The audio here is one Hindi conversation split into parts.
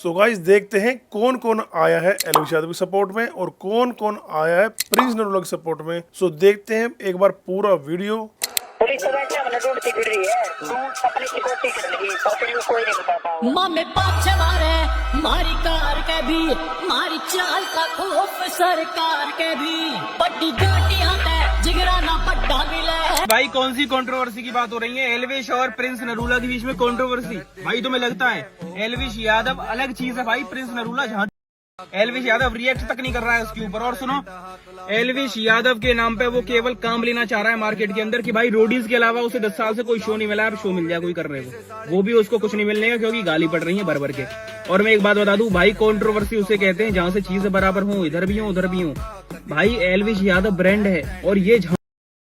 सो गाइस देखते हैं कौन कौन आया है एलविश यादव के सपोर्ट में और कौन कौन आया है प्रिंस नरूला के सपोर्ट में। सो देखते हैं एक बार पूरा वीडियो। पुलिस तो वैसे हमने ढूंढती फिर रही है, तू अपनी सिक्योरिटी कर लगी और तेरे को कोई नहीं बताता। मामे पाछे मारे मारी कार के भी, मारी चाल का खौफ सरकार के भी, बड़ी गाड़ियां पे जिगरा ना पट्टा मिले। भाई कौन सी कंट्रोवर्सी की बात हो रही है? एलविश और प्रिंस नरूला के बीच में कंट्रोवर्सी? भाई तुम्हें लगता है एलविश यादव अलग चीज है भाई, प्रिंस नरूला जहाँ एलविश यादव रिएक्ट तक नहीं कर रहा है उसके ऊपर। और सुनो, एलविश यादव के नाम पे वो केवल काम लेना चाह रहा है मार्केट के अंदर कि भाई रोडीज के अलावा उसे 10 साल से कोई शो नहीं मिला है, अब शो मिल जाए कोई कर रहे हो, वो भी उसको कुछ नहीं मिलने का क्योंकि गाली पड़ रही है भर भर के। और मैं एक बात बता दूं भाई, कंट्रोवर्सी उसे कहते हैं जहां से चीजें बराबर हो, इधर भी हो उधर भी हो। भाई एलविश यादव ब्रांड है और ये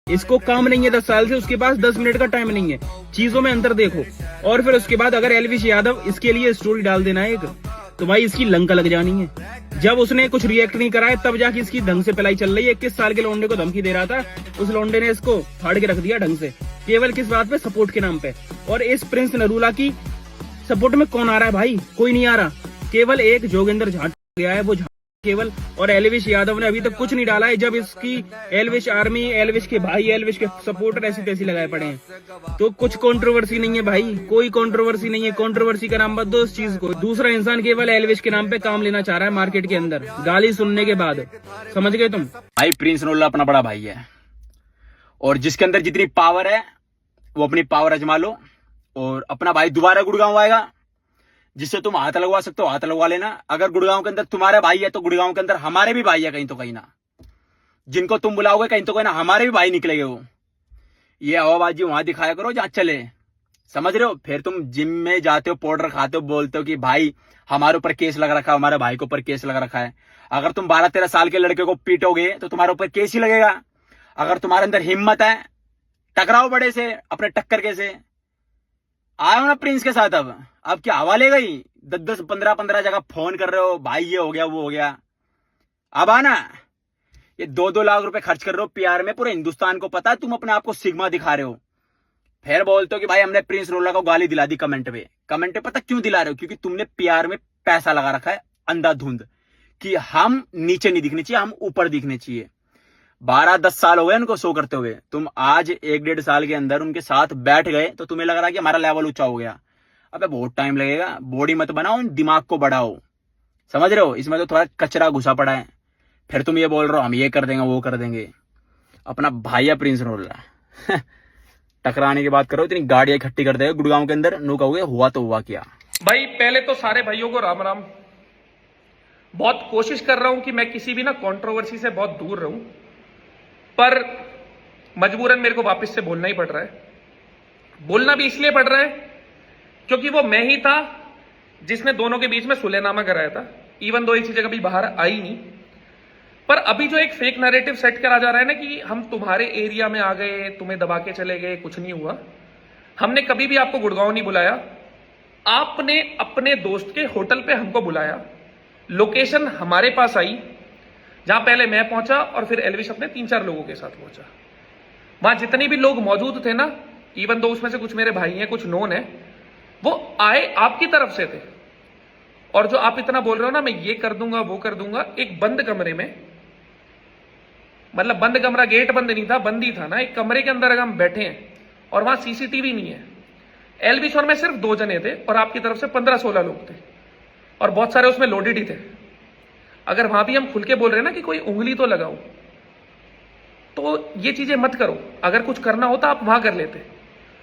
इसको काम नहीं है 10 साल से, उसके पास 10 मिनट का टाइम नहीं है, चीजों में अंतर देखो। और फिर उसके बाद अगर एलविश यादव इसके लिए स्टोरी डाल देना है एक, तो भाई इसकी लंका लग जानी है। जब उसने कुछ रिएक्ट नहीं करा है तब जाके इसकी ढंग से पिलाई चल रही है। 21 साल के लौंडे को धमकी दे रहा था, उस लौंडे ने इसको फाड़ के रख दिया ढंग से, केवल किस बात पे? सपोर्ट के नाम पे। और इस प्रिंस नरूला की सपोर्ट में कौन आ रहा है भाई? कोई नहीं आ रहा, केवल एक जोगिंदर झाट गया है, वो केवल। और एलविश यादव ने अभी तक कुछ नहीं डाला है। जब इसकी एलविश आर्मी, एलविश के भाई, एलविश के सपोर्टर ऐसी तैसी लगाए पड़े हैं, तो कुछ कंट्रोवर्सी नहीं है भाई, कोई कंट्रोवर्सी नहीं है। कंट्रोवर्सी का नाम मत दो इस चीज को। दूसरा इंसान केवल एलविश के नाम पे काम लेना चाह रहा है मार्केट के अंदर, गाली सुनने के बाद। समझ गए तुम? भाई प्रिंस नरूला अपना बड़ा भाई है और जिसके अंदर जितनी पावर है वो अपनी पावर आजमा लो। और अपना भाई दोबारा गुड़गांव आएगा, जिससे तुम हाथ लगवा सकते हो हाथ लगवा लेना। अगर गुड़गांव के अंदर तुम्हारे भाई है तो गुड़गांव के अंदर हमारे भी भाई है कहीं तो कहीं ना, जिनको तुम बुलाओगे कहीं तो कहीं ना हमारे भी भाई निकलेंगे। वो ये हवाबाजी वहां दिखाया करो जहां चले, समझ रहे हो? फिर तुम जिम में जाते हो, पाउडर खाते हो, बोलते हो कि भाई हमारे ऊपर केस लगा रखा है, हमारे भाई के ऊपर केस लगा रखा है। अगर तुम 12-13 साल के लड़के को पीटोगे तो तुम्हारे ऊपर केस ही लगेगा। अगर तुम्हारे अंदर हिम्मत है, टकराओ बड़े से, अपने टक्कर के से। आयो ना प्रिंस के साथ। अब क्या हवा ले गई? 10-10, 15-15 जगह फोन कर रहे हो, भाई ये हो गया वो हो गया। अब आना, ये 2-2 लाख रुपए खर्च कर रहे हो पीआर में, पूरे हिंदुस्तान को पता है तुम अपने आप को सिग्मा दिखा रहे हो। फिर बोलते हो कि भाई हमने प्रिंस नरूला को गाली दिला दी कमेंट पे पता क्यों दिला रहे हो? क्योंकि तुमने पीआर में पैसा लगा रखा है अंधाधुंध कि हम नीचे नहीं दिखने चाहिए, हम ऊपर दिखने चाहिए। 12-10 साल हो गए उनको शो करते हुए, तुम आज 1-1.5 साल के अंदर उनके साथ बैठ गए तो तुम्हें लग रहा है कि हमारा लेवल ऊंचा हो गया। अबे बहुत टाइम लगेगा, बॉडी मत बनाओ, दिमाग को बढ़ाओ, समझ रहे हो? इसमें तो थोड़ा कचरा घुसा पड़ा है। फिर तुम ये बोल रहे हो हम ये कर देंगे वो कर देंगे। अपना भाई है प्रिंस नरूला टकराने की बात करो, इतनी गाड़ियां इकट्ठी कर देगा गुड़गांव के अंदर, नो कहोगे हुआ तो हुआ क्या। भाई पहले तो सारे भाइयों को राम राम। बहुत कोशिश कर रहा हूं कि मैं किसी भी ना कंट्रोवर्सी से बहुत दूर रहूं, पर मजबूरन मेरे को वापस से बोलना ही पड़ रहा है। बोलना भी इसलिए पड़ रहा है क्योंकि वो मैं ही था जिसने दोनों के बीच में सुलहनामा कराया था। इवन दो एक चीज कभी बाहर आई नहीं, पर अभी जो एक फेक नैरेटिव सेट करा जा रहा है ना कि हम तुम्हारे एरिया में आ गए, तुम्हें दबा के चले गए, कुछ नहीं हुआ। हमने कभी भी आपको गुड़गांव नहीं बुलाया, आपने अपने दोस्त के होटल पे हमको बुलाया। लोकेशन हमारे पास आई, जहां पहले मैं पहुंचा और फिर एलविश अपने 3-4 लोगों के साथ पहुंचा। वहां जितने भी लोग मौजूद थे ना, इवन दो उसमें से कुछ मेरे भाई हैं, कुछ नोन है, वो आए आपकी तरफ से थे। और जो आप इतना बोल रहे हो ना मैं ये कर दूंगा वो कर दूंगा, एक बंद कमरे में, मतलब बंद कमरा, गेट बंद नहीं था, बंद ही था ना, एक कमरे के अंदर अगर हम बैठे हैं और वहां सीसीटीवी नहीं है, एलविश और मैं सिर्फ 2 जने थे और आपकी तरफ से 15-16 लोग थे और बहुत सारे उसमें लोडेड ही थे। अगर वहां भी हम खुल के बोल रहे हैं ना कि कोई उंगली तो लगाओ, तो ये चीजें मत करो। अगर कुछ करना होता आप वहां कर लेते।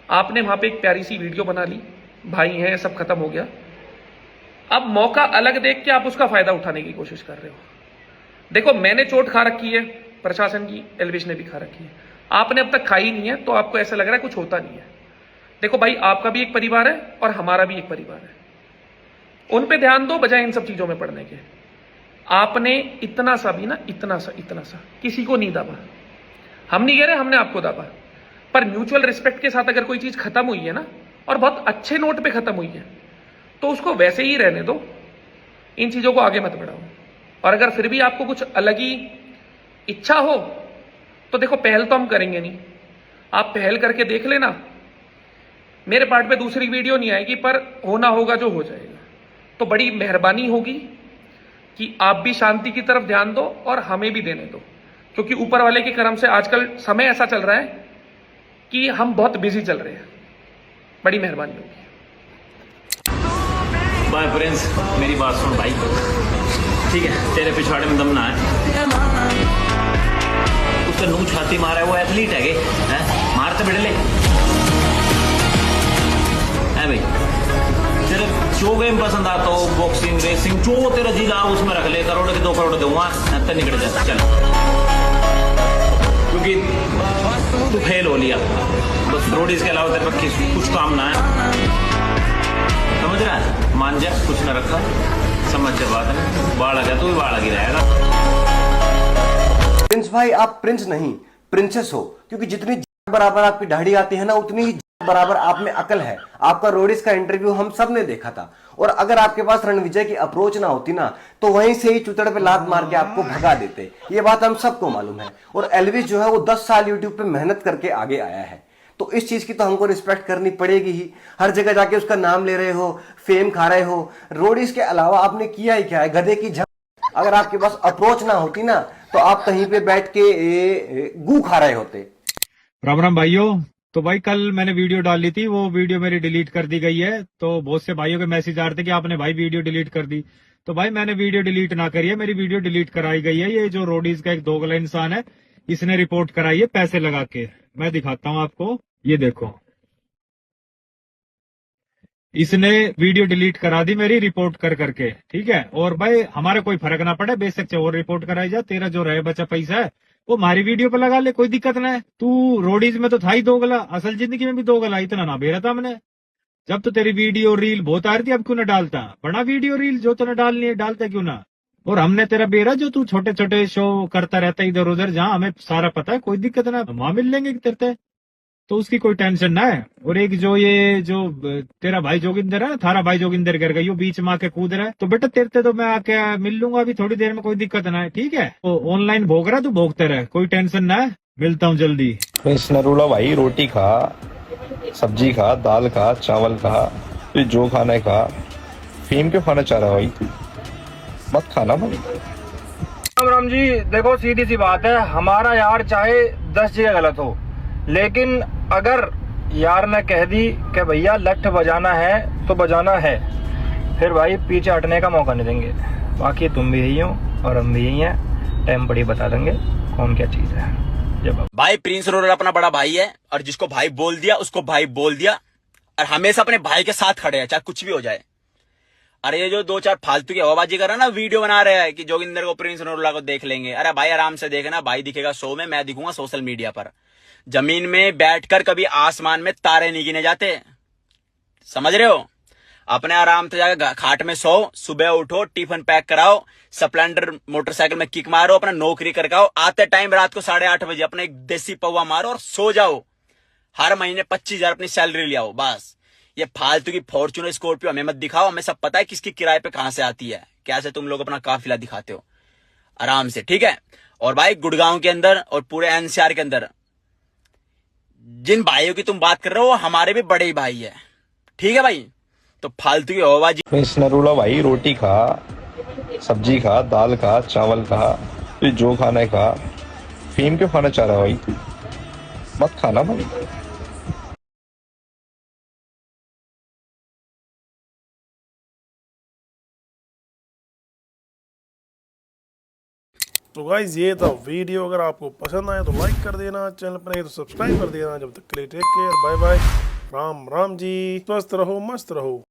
आपने वहां पे एक प्यारी सी वीडियो बना ली, भाई हैं, सब खत्म हो गया। अब मौका अलग देख के आप उसका फायदा उठाने की कोशिश कर रहे हो। देखो मैंने चोट खा रखी है प्रशासन की, एलविश ने भी खा रखी है, आपने अब तक खाई नहीं है, तो आपको ऐसा लग रहा है कुछ होता नहीं है। देखो भाई, आपका भी एक परिवार है और हमारा भी एक परिवार है, उन पे ध्यान दो बजाय इन सब चीजों में पड़ने के। आपने इतना सा भी ना, इतना सा किसी को नहीं दाबा। हम नहीं कह रहे हमने आपको दाबा, पर म्यूचुअल रिस्पेक्ट के साथ अगर कोई चीज खत्म हुई है ना, और बहुत अच्छे नोट पे खत्म हुई है, तो उसको वैसे ही रहने दो, इन चीजों को आगे मत बढ़ाओ। और अगर फिर भी आपको कुछ अलग ही इच्छा हो तो देखो, पहल तो हम करेंगे नहीं, आप पहल करके देख लेना। मेरे पार्ट पे दूसरी वीडियो नहीं आएगी, पर होना होगा जो हो जाएगा। तो बड़ी मेहरबानी होगी कि आप भी शांति की तरफ ध्यान दो और हमें भी देने दो, क्योंकि ऊपर वाले के करम से आजकल समय ऐसा चल रहा है कि हम बहुत बिजी चल रहे हैं। बड़ी मेहरबानी होगी। भाई प्रिंस, मेरी बात सुन भाई, ठीक है, तेरे पिछवाड़े में दम ना है, उसका नू छाती मारा है, वो एथलीट है मार तो बिड़ले है भाई। तेरे जो गेम पसंद आता हो, बॉक्सिंग, रेसिंग, जो तेरा जी ला उसमें रख ले, करोड़ के 2 करोड़ दूंगा, तो निकल जा चल, क्योंकि तू फेल हो लिया, बस रोडीज के अलावा तेरे पास कुछ काम ना है, समझ रहा है? मान जा, कुछ ना रखा, समझ जा बात है, बाढ़ आ गया तो भी बाढ़ लगी रहेगा। प्रिंस भाई, आप प्रिंस नहीं प्रिंसेस हो, क्योंकि जितनी बराबर आपकी दाढ़ी आती है ना, उतनी ही बराबर आप में अकल है। आपका रोडिस का इंटरव्यू हम सब ने देखा था, और अगर आपके पास रणविजय की अप्रोच ना होती ना, तो वहीं से ही चुतड़ पे लात मार के आपको भगा देते। ये बात हम सबको मालूम है। और एल्विस जो है वो 10 साल यूट्यूब पे मेहनत करके आगे आया है, तो इस चीज की तो हमको रिस्पेक्ट करनी पड़ेगी ही। हर जगह जाके उसका नाम ले रहे हो, फेम खा रहे हो। रोडिस के अलावा आपने किया ही क्या है? गधे की झक। अगर आपके पास अप्रोच ना होती ना, तो आप कहीं पे बैठ के गू खा रहे होते। राम राम भाइयों। तो भाई कल मैंने वीडियो डाली थी, वो वीडियो मेरी डिलीट कर दी गई है। तो बहुत से भाइयों के मैसेज आ रहे थे कि आपने भाई वीडियो डिलीट कर दी। तो भाई मैंने वीडियो डिलीट ना करी है, मेरी वीडियो डिलीट कराई गई है। ये जो रोडीज का एक दोगला इंसान है, इसने रिपोर्ट कराई है पैसे लगा के। मैं दिखाता हूँ आपको, ये देखो, इसने वीडियो डिलीट करा दी मेरी रिपोर्ट कर करके, ठीक है। और भाई हमारे कोई फर्क ना पड़े, बेशक चाहे और रिपोर्ट कराई जा, तेरा जो रहे बचा पैसा है वो हमारी वीडियो पे लगा ले, कोई दिक्कत ना है। तू रोडीज में तो था ही दोगला, असल जिंदगी में भी दोगला, इतना ना बेरा था हमने। जब तो तेरी वीडियो रील बहुत आ रही थी, अब क्यों ना डालता? बड़ा वीडियो रील जो तूने डालनी है डालता क्यों ना? और हमने तेरा बेरा जो तू छोटे छोटे शो करता रहता है इधर उधर, जहाँ हमें सारा पता है, कोई दिक्कत ना, वहां मिल लेंगे तेरे, तो उसकी कोई टेंशन ना है। और एक जो ये जो तेरा भाई जोगिंदर है ना, थारा भाई जोगिंदर कर गई, बीच में आके कूद रहा है, तो बेटा तेरे तो मैं आके मिल लूंगा अभी थोड़ी देर में, कोई दिक्कत ना है, ठीक है। तो ऑनलाइन भोग रहा, तू भोगते रहे, कोई टेंशन ना है, मिलता हूँ जल्दी। प्रिंस नरूला भाई, रोटी खा, सब्जी खा, दाल खा, चावल खा, तो जो खाना है खा, फेम क्यों खाना चाह रहा भाई? मत खाना भाई। राम राम जी, देखो सीधी सी बात है, हमारा यार चाहे 10 जगह गलत हो, लेकिन अगर यार ने कह दी कि भैया लठ बजाना है तो बजाना है, फिर भाई पीछे हटने का मौका नहीं देंगे। बाकी तुम भी यही हो और हम भी यही हैं, टाइम पड़ी बता देंगे कौन क्या चीज है। जब भाई प्रिंस रोलर अपना बड़ा भाई है, और जिसको भाई बोल दिया उसको भाई बोल दिया, और हमेशा अपने भाई के साथ खड़े हैं, चाहे कुछ भी हो जाए। अरे ये जो 2-4 फालतू की हवाबाजी कर रहा है ना, वीडियो बना रहे हैं कि जोगिंदर को, प्रिंस नरूला को देख लेंगे। अरे भाई आराम से देखना, भाई दिखेगा शो में, मैं दिखूंगा सोशल मीडिया पर। जमीन में बैठकर कभी आसमान में तारे नहीं गिने जाते, समझ रहे हो? अपने आराम से जाकर खाट में सो, सुबह उठो, टिफिन पैक कराओ, स्प्लेंडर मोटरसाइकिल में किक मारो, अपना नौकरी करके आओ, आते टाइम रात को 8:30 बजे अपने एक देसी पौवा मारो और सो जाओ। हर महीने 25,000 अपनी सैलरी ले आओ, बस। ये फालतू की फॉर्च्यूनर स्कॉर्पियो हमें मत दिखाओ, हमें सब पता है किसकी किराए पे कहां से आती है, कैसे तुम लोग अपना काफिला दिखाते हो, आराम से, ठीक है। और भाई गुड़गांव के अंदर और पूरे एनसीआर के अंदर जिन भाइयों की तुम बात कर रहे हो, वो हमारे भी बड़े ही भाई है, ठीक है भाई। तो फालतू की हवाबाजी। प्रिंस नरूला भाई, रोटी खा, सब्जी खा, दाल खा, चावल खा, तो जो खाना है खा, फेम क्यों खाना चाह रहा भाई? मत खाना भाई। तो गाइज ये था वीडियो। अगर आपको पसंद आया तो लाइक कर देना, चैनल पर नहीं तो सब्सक्राइब कर देना। जब तक के लिए take care, bye bye, Ram Ram ji, स्वस्थ रहो, मस्त रहो।